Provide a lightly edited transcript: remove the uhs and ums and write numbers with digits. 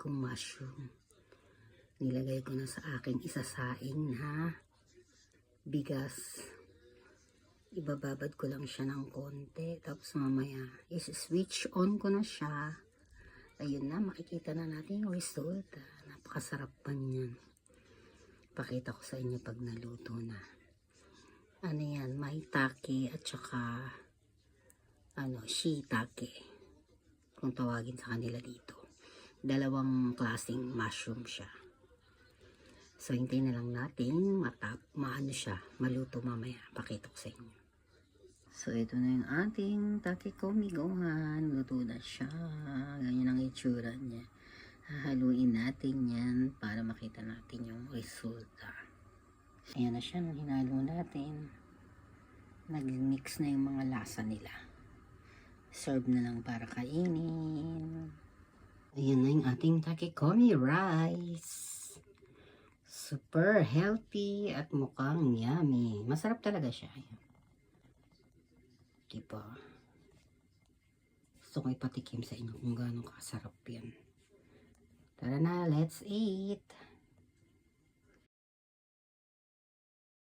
kong mushroom. Nilagay ko na sa aking isasaing na bigas. Ibababad ko lang siya ng konti. Tapos mamaya, is-switch on ko na siya. Ayun na, makikita na natin yung result. Napakasarap pa niyan. Pakita ko sa inyo pag naluto na. Ano yan, maitake at saka shiitake. Kung tawagin sa kanila dito. Dalawang klaseng mushroom siya. So, hintayin na lang natin maluto mamaya. Pakita ko sa inyo. So, ito na yung ating takikomi gohan. Luto na siya. Ganyan ang itsura niya. Hahaluin natin yan para makita natin yung resulta. Ayan na siya. Nung hinalo natin, nag-mix na yung mga lasa nila. Serve na lang para kainin. Ayan na yung ating takikomi rice. Super healthy at mukhang yummy. Masarap talaga siya. Ayan. Diba? Gusto ko ipatikim sa inyo kung gaano kasarap yan. Tara na, let's eat!